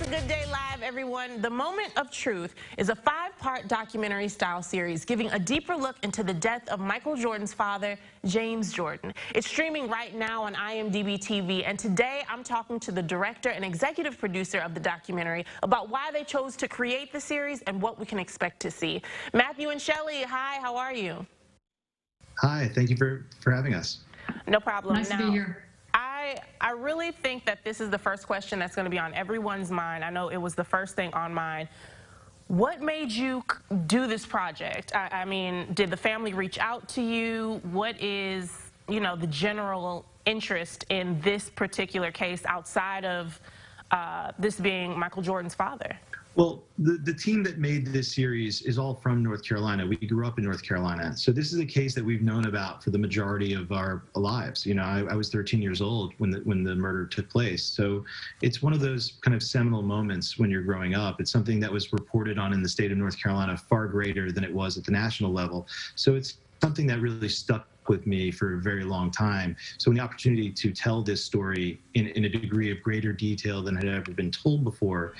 Good Day Live, everyone. The Moment of Truth is a 5-part documentary-style series giving a deeper look into the death of Michael Jordan's father, James Jordan. It's streaming right now on IMDb TV, and today I'm talking to the director and executive producer of the documentary about why they chose to create the series and what we can expect to see. Matthew and Shelley, hi, how are you? Hi, thank you for having us. No problem. Nice to be here. I really think that this is the first question that's going to be on everyone's mind. I know it was the first thing on mine. What made you do this project? I mean, did the family reach out to you? What is, the general interest in this particular case outside of this being Michael Jordan's father? Well, the team that made this series is all from North Carolina. We grew up in North Carolina. So this is a case that we've known about for the majority of our lives. I was 13 years old when the murder took place. So it's one of those kind of seminal moments when you're growing up. It's something that was reported on in the state of North Carolina far greater than it was at the national level. So it's something that really stuck with me for a very long time. So when the opportunity to tell this story in a degree of greater detail than had ever been told before,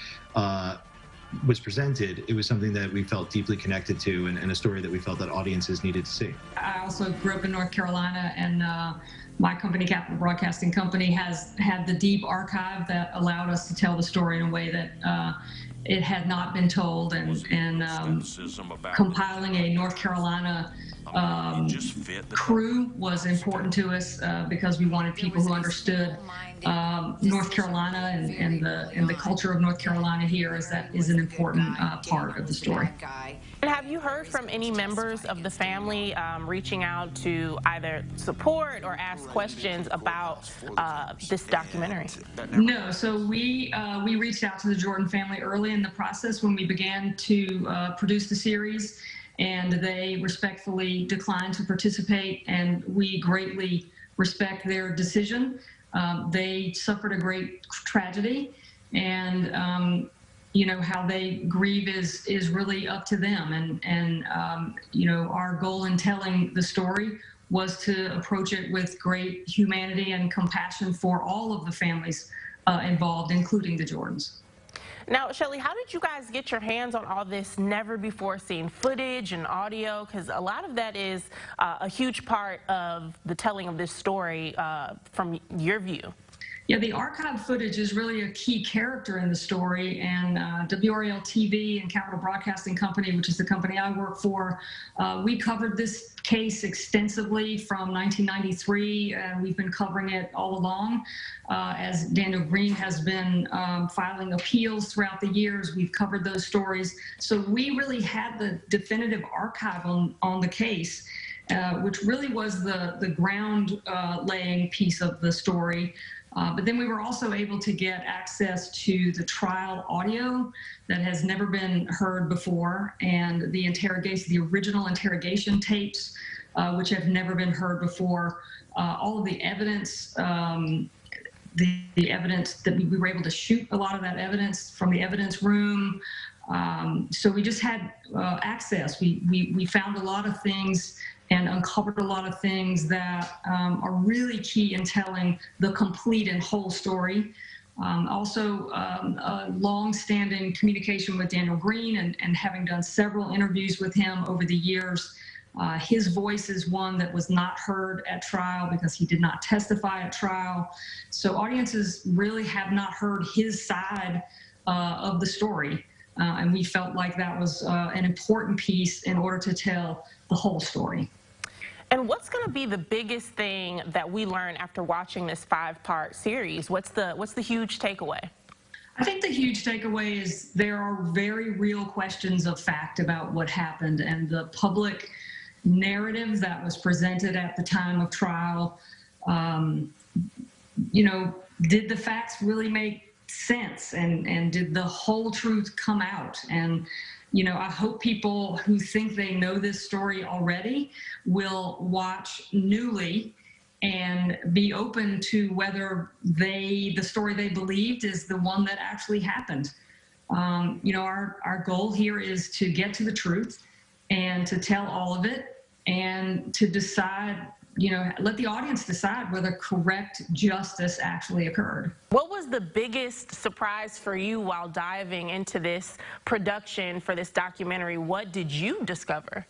was presented, it was something that we felt deeply connected to and a story that we felt that audiences needed to see. I also grew up in North Carolina, and my company, Capital Broadcasting Company, has had the deep archive that allowed us to tell the story in a way that it had not been told, and compiling a North Carolina crew was important to us because we wanted people who understood North Carolina and the culture of North Carolina here is an important part of the story. And have you heard from any members of the family reaching out to either support or ask questions about this documentary? No. So we reached out to the Jordan family early in the process when we began to produce the series, and they respectfully declined to participate, and we greatly respect their decision. They suffered a great tragedy, and how they grieve is really up to them. And our goal in telling the story was to approach it with great humanity and compassion for all of the families involved, including the Jordans. Now, Shelley, how did you guys get your hands on all this never-before-seen footage and audio? Because a lot of that is a huge part of the telling of this story from your view. Yeah, the archive footage is really a key character in the story, and WRAL TV and Capital Broadcasting Company, which is the company I work for, we covered this case extensively from 1993, and we've been covering it all along. As Daniel Green has been filing appeals throughout the years, we've covered those stories. So we really had the definitive archive on the case, which really was the ground laying piece of the story. But then we were also able to get access to the trial audio that has never been heard before, and the original interrogation tapes, which have never been heard before. All of the evidence, the evidence that we were able to shoot a lot of that evidence from the evidence room. So we just had access. We found a lot of things and uncovered a lot of things that are really key in telling the complete and whole story. Also, a long-standing communication with Daniel Green and having done several interviews with him over the years. His voice is one that was not heard at trial because he did not testify at trial. So audiences really have not heard his side of the story. And we felt like that was an important piece in order to tell the whole story. And what's going to be the biggest thing that we learn after watching this 5-part series? What's the huge takeaway? I think the huge takeaway is there are very real questions of fact about what happened, and the public narrative that was presented at the time of trial. Did the facts really make sense, and did the whole truth come out? And I hope people who think they know this story already will watch newly and be open to whether the story they believed is the one that actually happened. Our goal here is to get to the truth and to tell all of it and to decide let the audience decide whether correct justice actually occurred. What was the biggest surprise for you while diving into this production for this documentary? What did you discover?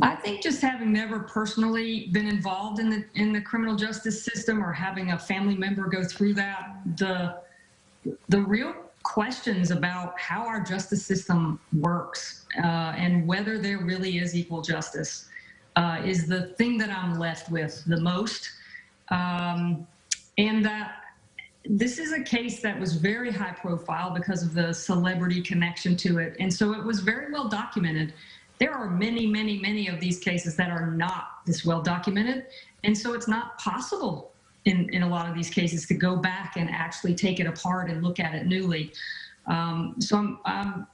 I think just having never personally been involved in the criminal justice system or having a family member go through that, the real questions about how our justice system works and whether there really is equal justice is the thing that I'm left with the most. And that this is a case that was very high profile because of the celebrity connection to it. And so it was very well documented. There are many, many, many of these cases that are not this well documented. And so it's not possible in a lot of these cases to go back and actually take it apart and look at it newly. So I'm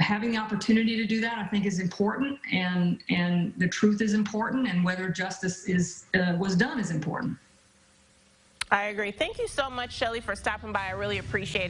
having the opportunity to do that, I think, is important, and the truth is important, and whether justice was done is important. I agree. Thank you so much, Shelley, for stopping by. I really appreciate it.